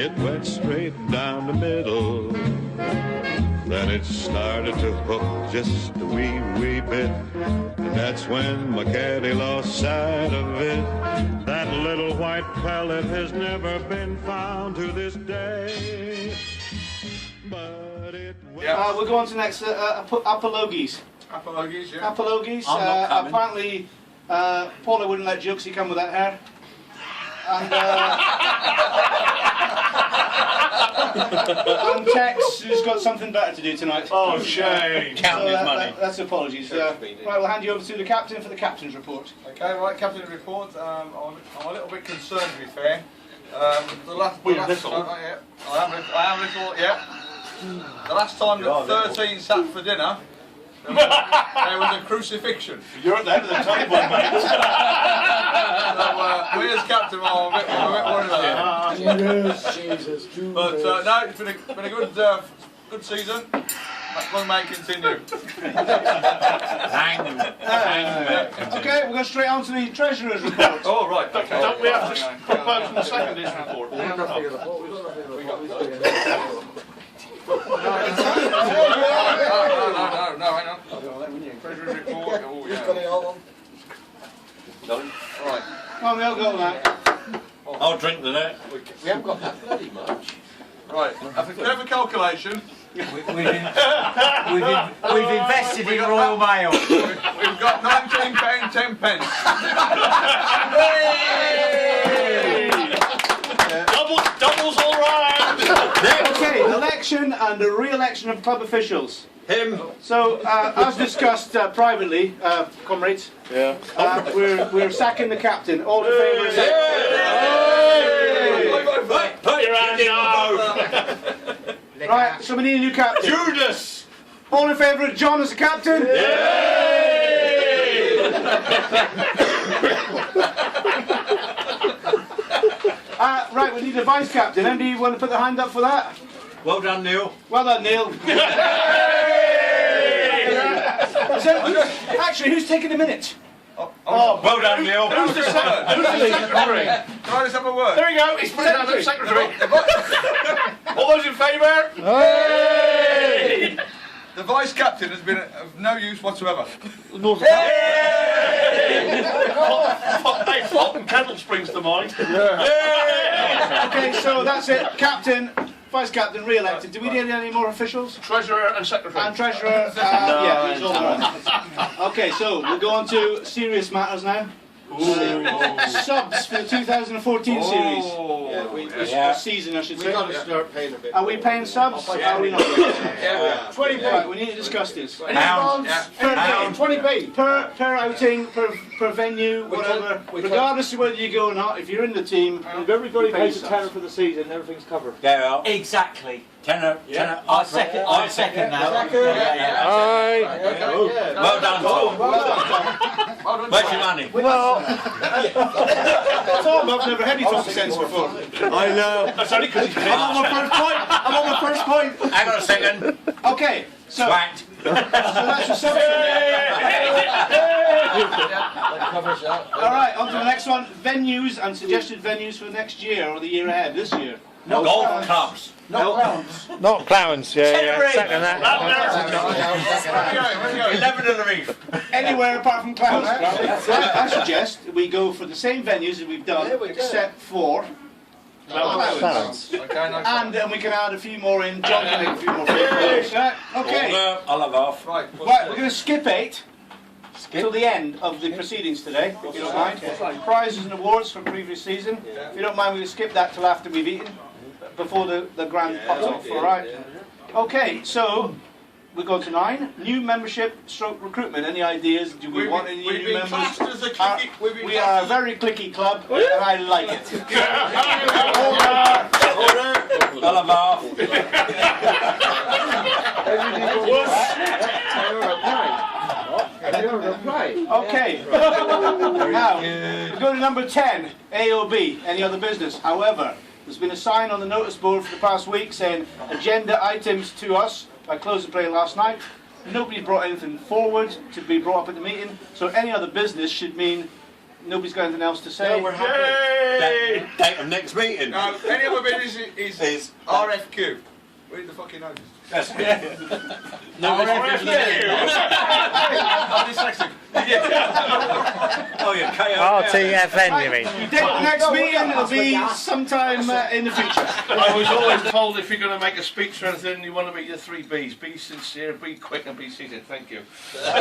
it went straight down the middle. Then it started to hook just a wee bit, and that's when my caddy lost sight of it. That little white pellet has never been found to this day. But it we'll go on to the next apologies. Apologies, yeah. Apologies. Apparently, Paula wouldn't let Jokesy come with that hair. And Tex, who's got something better to do tonight. Oh, shame. Counting his money. That's apologies. Right, we'll hand you over to the captain for the captain's report. Okay, right, captain's report. I'm a little bit concerned, to be fair. The last little. yeah, I am little, yeah. The last time that 13 sat for dinner, there was a crucifixion. You're at the head of the table, mate. So, we as captain are a bit worried about that. Yes, Jesus. But no, it's been a good season. Long may it continue. Okay, we'll go straight on to the treasurer's report. Oh, right. Okay. Don't we have to propose and second this report? We've got nothing in the report. We've got nothing in the No, hang on. Treasurer's report. Oh, Who's got it all on? Right. Come on, we'll go now. I'll drink the net. We haven't got that bloody much. Right. After a bit of a calculation, We've invested in Royal Mail. we've got £19.10. Doubles all round. Okay, election and the re-election of club officials. Him. So, as discussed privately, comrades, we're sacking the captain. All in favour of Put your hand down. Right, so we need a new captain. Judas. All in favour of John as the captain? Right, we need a vice captain. Anybody want to put their hand up for that? Well done, Neil. Well done, Neil. Actually, who's taking the minute? Well done, Neil. Who's the secretary? Can I just have a word? There we go. He's put it down as secretary. All those in favour? Hey! The vice captain has been of no use whatsoever. Hey, Fulton Candle springs to mind. Okay, so that's it. Captain, vice captain, re-elected. Do we need any more officials? Treasurer and secretary. And treasurer, yeah, he's all around. Okay, so we'll go on to serious matters now. Subs for the 2014 series. Season, I should say. We've got to start paying a bit. Are we paying subs? Are we not? Yeah. 20p. Right, we need to discuss this. Pound. Per Pound. 20p. Per outing, per venue, whatever. Regardless of whether you go or not, if you're in the team, If everybody pays a subs. tenner for the season, everything's covered. Yeah. Exactly. Tenner. I second that. Second. Well done, Tom. Where's your money? Tom, I've never had any 20 cents before. I know. That's only because he's paid. I'm on my first point. Hang on a second. Okay, so Swacked. that's your subs. That covers that. Alright, on to the next one. Venues and suggested venues for next year or the year ahead, this year. Golf clubs. Not clowns, second that. 11 of the reef. Anywhere apart from clowns. I suggest we go for the same venues as we've done, except for clowns. And then we can add a few more in. John can make a few more favorites. Okay. I'll have off. Right. Right, we're going to skip 8 till the end of the proceedings today, if you don't mind. Prizes and awards from previous season. If you don't mind, we'll skip that till after we've eaten, before the grand pot's off, alright? Okay, so we go to 9. New membership stroke recruitment. Any ideas? Do we want any new members? We are a very clicky club, and I like it. Order! I'll have off. Okay. Now, we go to number 10, AOB, any other business. However, there's been a sign on the notice board for the past week saying agenda items to us by close of play last night. Nobody brought anything forward to be brought up at the meeting, so any other business should mean nobody's got anything else to say. No, we're happy. Yay! Date of next meeting. Now, any other business is RFQ. Read the fucking notice. That's No, RFQ. I'm dyslexic. Oh yeah, KO. RTFN, you mean? Date of next meeting will be sometime in the future. I was always told if you're going to make a speech or anything, you want to be your 3 B's. Be sincere, be quick and be seated. Thank you. Next!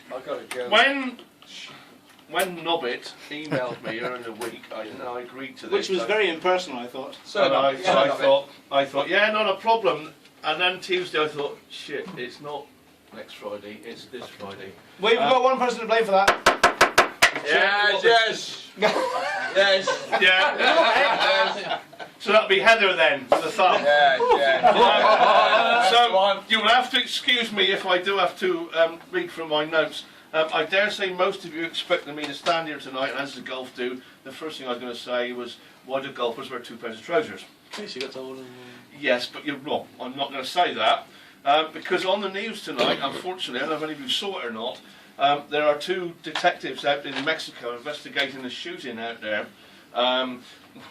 I got it, girl. When Nobbit emailed me earlier in the week, I agreed to this. Which was very impersonal, I thought. And I thought, yeah, not a problem. And then Tuesday I thought, shit, it's not next Friday, it's this Friday. We've got one person to blame for that. Yes. Yes. Yeah. So that'll be Heather then, for the thumb. Yeah. So you'll have to excuse me if I do have to read from my notes. I dare say most of you expected me to stand here tonight, and as the golf do, the first thing I was going to say was, why do golfers wear 2 pairs of trousers? In case you got told. Yes, but you're wrong. I'm not going to say that. Because on the news tonight, unfortunately, I don't know if any of you saw it or not, there are 2 detectives out in Mexico investigating a shooting out there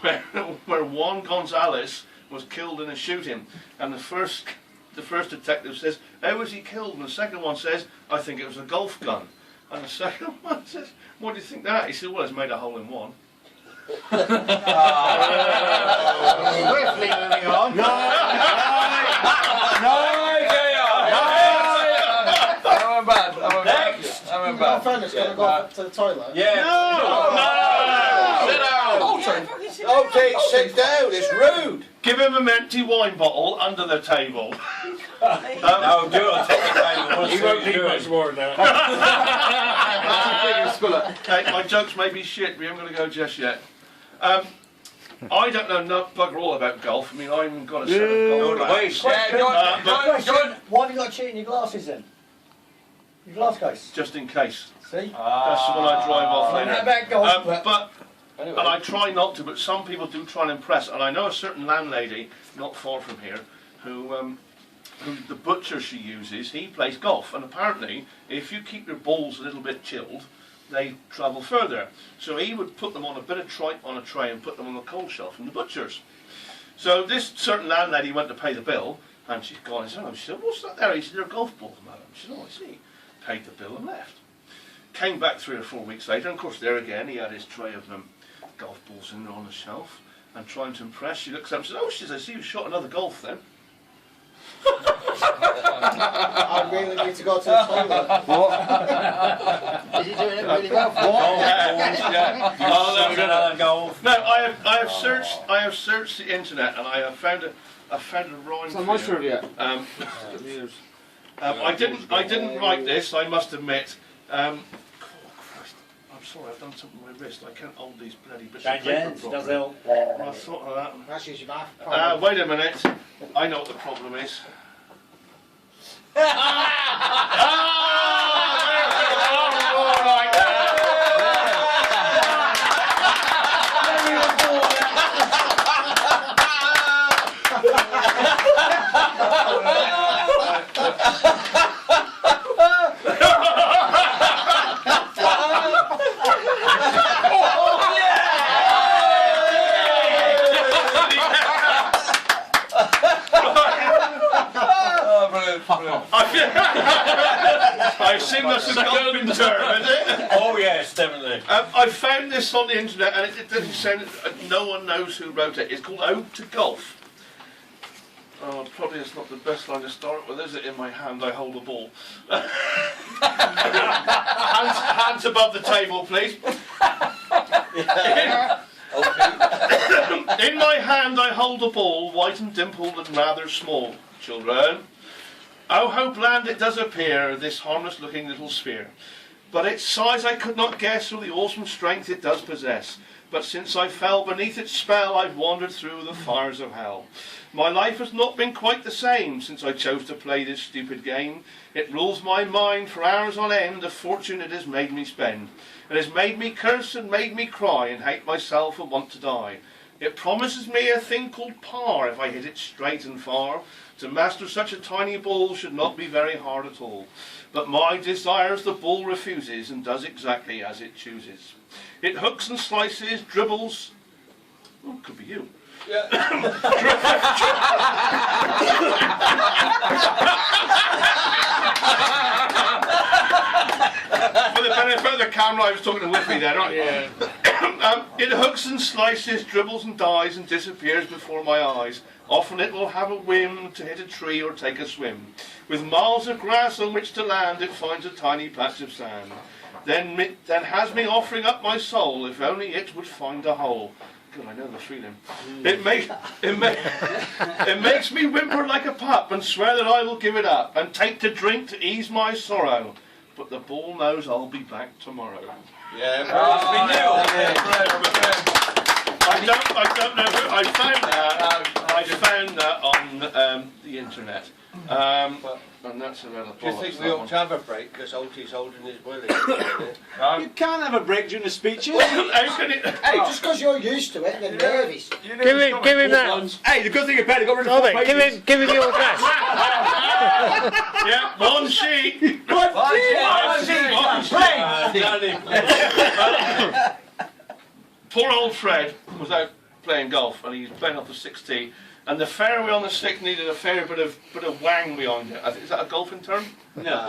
where Juan Gonzalez was killed in a shooting. And the first detective says, how was he killed? And the second one says, I think it was a golf gun. And the second one says, what do you think that? He said, well, it's made a hole in one. Swiftly moving on. I'm bad. Friend's gonna go up to the toilet. Yeah. Sit down. Okay, sit down. It's rude. Give him an empty wine bottle under the table. No, do it on top of the table. He won't need much more than that. Okay, my jokes may be shit, we haven't got to go just yet. I don't know bugger all about golf. I mean, I haven't got a set of golf clubs. Why have you got a cheat in your glasses then? Your glass case. Just in case. See? That's the one I drive off Not later. about golf, But anyway. and I try not to, but some people do try and impress. And I know a certain landlady, not far from here, who the butcher she uses, he plays golf. And apparently, if you keep your balls a little bit chilled, they travel further. So he would put them on a bit of tripe on a tray and put them on the cold shelf in the butcher's. So this certain landlady went to pay the bill, and she's gone and said, oh, she said, what's that there? He said, they're golf balls, madam. She said, oh, I see. Paid the bill and left. Came back 3 or 4 weeks later, and of course there again he had his tray of golf balls in there on the shelf, and trying to impress, she looks up and says, oh, she says, I see you shot another golf then. I really need to go to the toilet. Is he doing it really well? Golf. No, I have searched the internet, and I have found a rhyme. It's not my turn yet. I didn't write this, I must admit. Oh Christ, I'm sorry, I've done something with my wrist. I can't hold these bloody bits of paper properly. I thought of that. That's usually my Wait a minute. I know what the problem is. I assume that's a golfing term, is it? Oh yes, definitely. I found this on the internet, and it doesn't sound. No one knows who wrote it. It's called "Ode to Golf." Oh, probably it's not the best line to start with, is it? In my hand, I hold a ball. hands above the table, please. In my hand, I hold a ball, white and dimpled and rather small. Children. Oh, how bland it does appear, this harmless-looking little sphere. But its size I could not guess, or the awesome strength it does possess. But since I fell beneath its spell, I've wandered through the fires of hell. My life has not been quite the same since I chose to play this stupid game. It rules my mind for hours on end, a fortune it has made me spend. It has made me curse and made me cry, and hate myself and want to die. It promises me a thing called par if I hit it straight and far. To master such a tiny ball should not be very hard at all. But my desires the ball refuses and does exactly as it chooses. It hooks and slices, dribbles. Oh, could be you. For the benefit of the camera, I was talking to Whippy there, right? Yeah. It hooks and slices, dribbles and dies and disappears before my eyes. Often it will have a whim to hit a tree or take a swim. With miles of grass on which to land, it finds a tiny patch of sand. Then has me offering up my soul, if only it would find a hole. God, I know the feeling. It makes me whimper like a pup and swear that I will give it up and take to drink to ease my sorrow. But the ball knows I'll be back tomorrow. Yeah, I don't know who I found that. I found that on the internet. And that's another Do you think we ought to have a break because Alty's holding his willy? You can't have a break during the speeches. How can it? Hey, just because you're used to it, then nervous. Give him that. Hey, the good thing about it, got rid of Robert, give him your address. Yeah, one sheet. Poor old Fred was out playing golf and he's playing off the 6T. And the fairway on the stick needed a fair bit of wang behind it. Is that a golfing term? No.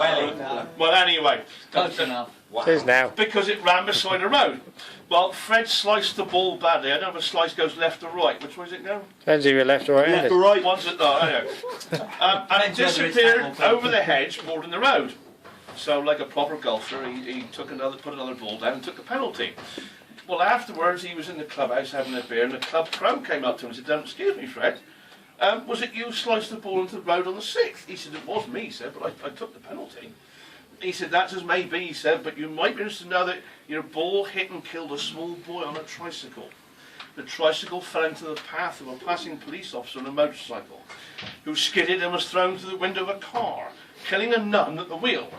Well, anyway. Close enough. It is now. Because it ran beside a road. Well, Fred sliced the ball badly. I don't know if a slice goes left or right. Which way is it now? Depends if you're left or right. Left or right. One's at, oh, I know. And it disappeared over the hedge, boarding the road. So, like a proper golfer, he put another ball down and took a penalty. Well, afterwards, he was in the clubhouse having a beer, and the club pro came up to him and said, "Excuse me, Fred, was it you who sliced the ball into the road on the 6th? He said, "It was me," he said, "but I took the penalty." He said, "That's as may be," he said, "but you might be interested to know that your ball hit and killed a small boy on a tricycle. The tricycle fell into the path of a passing police officer on a motorcycle, who skidded and was thrown through the window of a car, killing a nun at the wheel.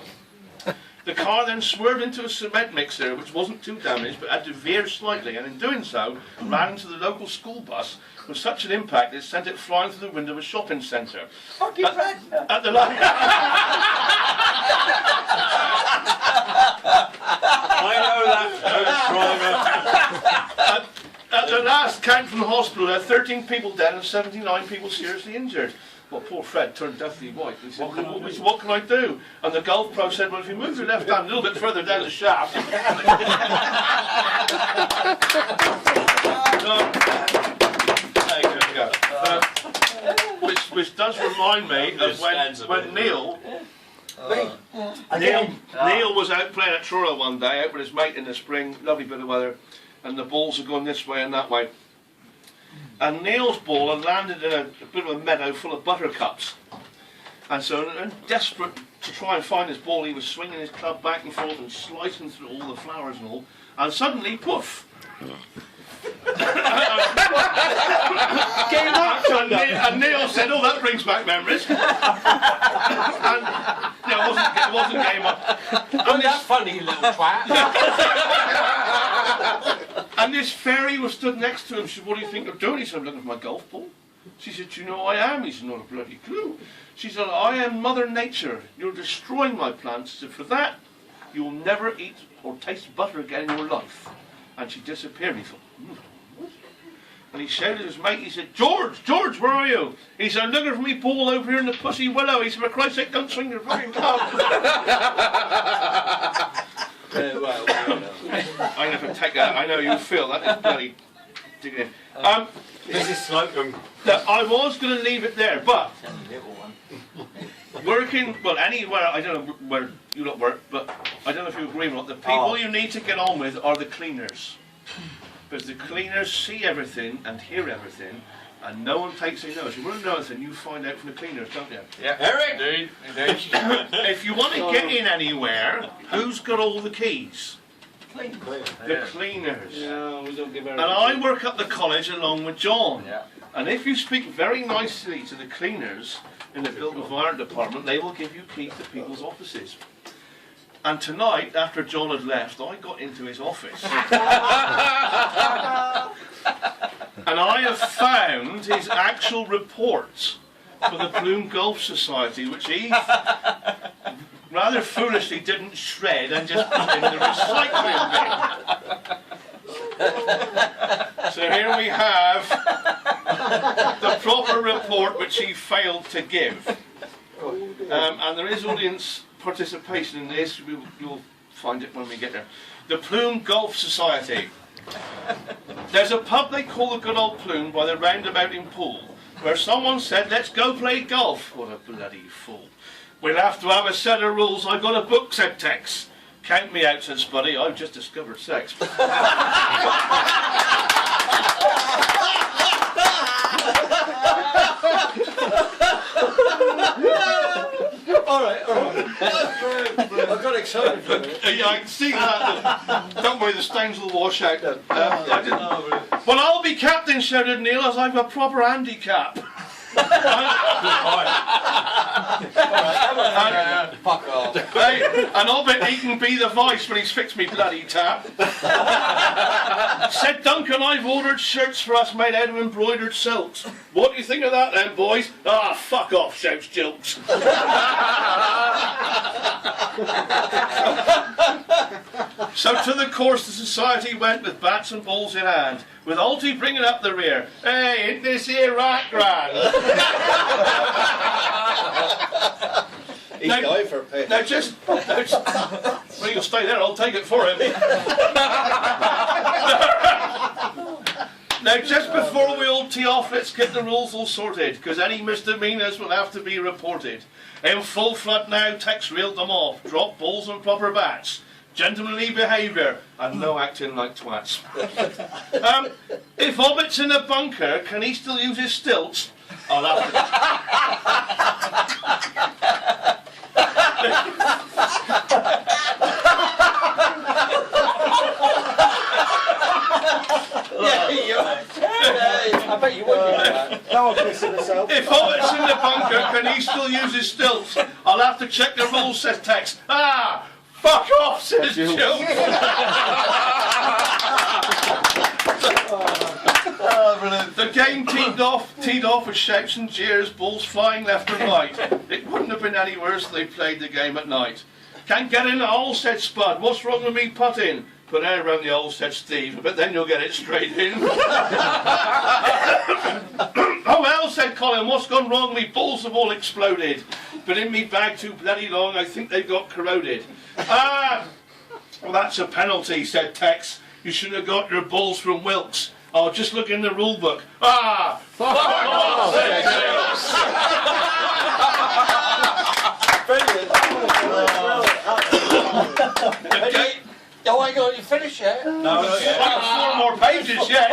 The car then swerved into a cement mixer, which wasn't too damaged, but had to veer slightly, and in doing so, ran into the local school bus with such an impact it sent it flying through the window of a shopping centre. At the At the last count from the hospital, there were 13 people dead and 79 people seriously injured. Well, poor Fred turned deathly white. He said, "What can I do?" And the golf pro said, "Well, if you move your left hand a little bit further down the shaft." Which does remind me of when Neil was out playing at Truro one day, out with his mate in the spring, lovely bit of weather, and the balls are going this way and that way. And Neil's ball had landed in a bit of a meadow full of buttercups. And so, desperate to try and find his ball, he was swinging his club back and forth and slicing through all the flowers and all. And suddenly, poof! And Neil said, "Oh, that brings back memories." And it wasn't game up. Wasn't that funny, little twat? And this fairy was stood next to him. She said, "What do you think you're doing?" He said, "I'm looking for my golf ball." She said, "Do you know who I am?" He said, "Not a bloody clue." She said, "I am Mother Nature. You're destroying my plants. She said, "For that, you will never eat or taste butter again in your life." And she disappeared. He thought, "What?" And he shouted to his mate. He said, "George, George, where are you?" He said, "I'm looking for me ball over here in the pussy willow." He said, "For Christ's sake, don't swing your fucking club." I'm going to take that. I know you feel that. It's bloody digging in. This is Slocum. I was going to leave it there, but working, well, anywhere, I don't know where you lot work, but I don't know if you agree or not, the people you need to get on with are the cleaners. Because the cleaners see everything and hear everything, and no one takes any notice. If you want to know anything, you find out from the cleaners, don't you? Yeah. Eric! Indeed. If you want to get in anywhere, who's got all the keys? The cleaners. No, we don't give And I work at the college along with John. Yeah. And if you speak very nicely to the cleaners in the building fire department, they will give you keys to people's offices. And tonight, after John had left, I got into his office. And I have found his actual reports for the Plume Golf Society, which he rather foolishly didn't shred and just put in the recycling bin. So here we have the proper report which he failed to give. And there is audience participation in this. You'll find it when we get there. The Plume Golf Society. There's a pub they call the Good Old Plume by the roundabout in Poole, where someone said, let's go play golf. What a bloody fool. We'll have to have a set of rules. I've got a book, said Tex. Count me out, said Spuddy. I've just discovered sex. Alright. I got excited for it. Yeah, I can see that. Don't worry, the stains will wash out. I didn't. Well, I'll be captain, shouted Neil, as I've a proper handicap. Fuck off. Hey, and I'll bet he can be the vice when he's fixed me bloody tap. Said Duncan, I've ordered shirts for us made out of embroidered silks. What do you think of that then, boys? Ah, fuck off, shouts Jilks. So to the course the society went with bats and balls in hand, with Alty bringing up the rear. Hey, ain't this here right grand? He's going for a piss. Now just well, you'll stay there, I'll take it for him. Now just before we all tee off, let's get the rules all sorted, because any misdemeanours will have to be reported. In full flood now, Tex reeled them off. Drop balls and proper bats. Gentlemanly behaviour, and no acting like twats. If Hobbit's in a bunker, can he still use his stilts? I'll have I bet you would. No, I'm pissing myself. If Hobbit's in the bunker, can he still use his stilts? I'll have to check the rules, says Tex. Ah! Fuck off, says Jill. The game teed off with shouts and jeers, balls flying left and right. It wouldn't have been any worse if they played the game at night. Can't get in the hole, said Spud. What's wrong with me putting? Put air around the hole, said Steve, but then you'll get it straight in. Oh well, said Colin, what's gone wrong? Me balls have all exploded. Been in me bag too bloody long, I think they've got corroded. Ah, well that's a penalty, said Tex. You should have got your balls from Wilkes. Oh, just look in the rule book. Ah, fuck off, said Jill. Okay. Oh, I got you finished yet? No, not yet. I've got 4 more pages yet.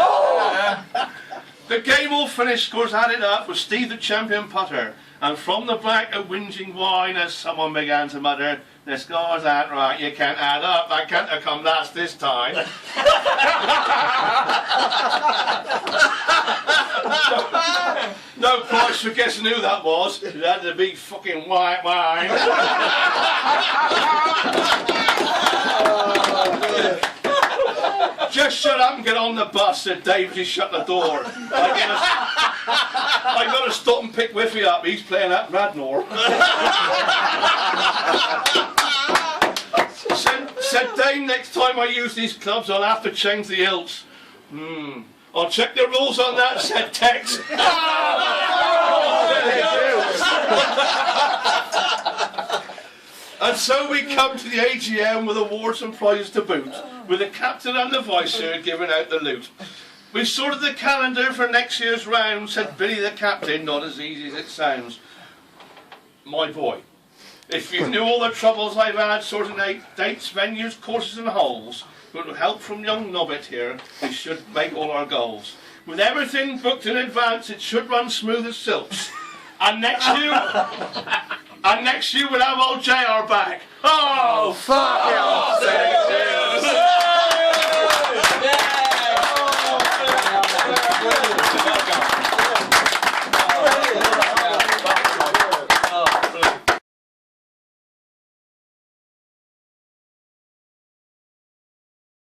The game all finished, scores added up with Steve the champion putter. And from the back a whinging whine as someone began to mutter, the scores aren't right, you can't add up, I can't have come last this time. No price for guessing who that was. It had to be fucking white wine. Just shut up and get on the bus, said Dave as he shut the door. I got to stop and pick Whiffy up, he's playing at Radnor. Said Dave, next time I use these clubs I'll have to change the hilts. I'll check the rules on that, said Tex. And so we come to the AGM with awards and prizes to boot, with the captain and the vice-chair giving out the loot. We've sorted the calendar for next year's round, said Billy the captain, not as easy as it sounds. My boy, if you knew all the troubles I've had sorting out dates, venues, courses and holes, with help from young Nobbit here, we should make all our goals. With everything booked in advance, it should run smooth as silks. And next year we'll have old JR back. Oh, fuck it!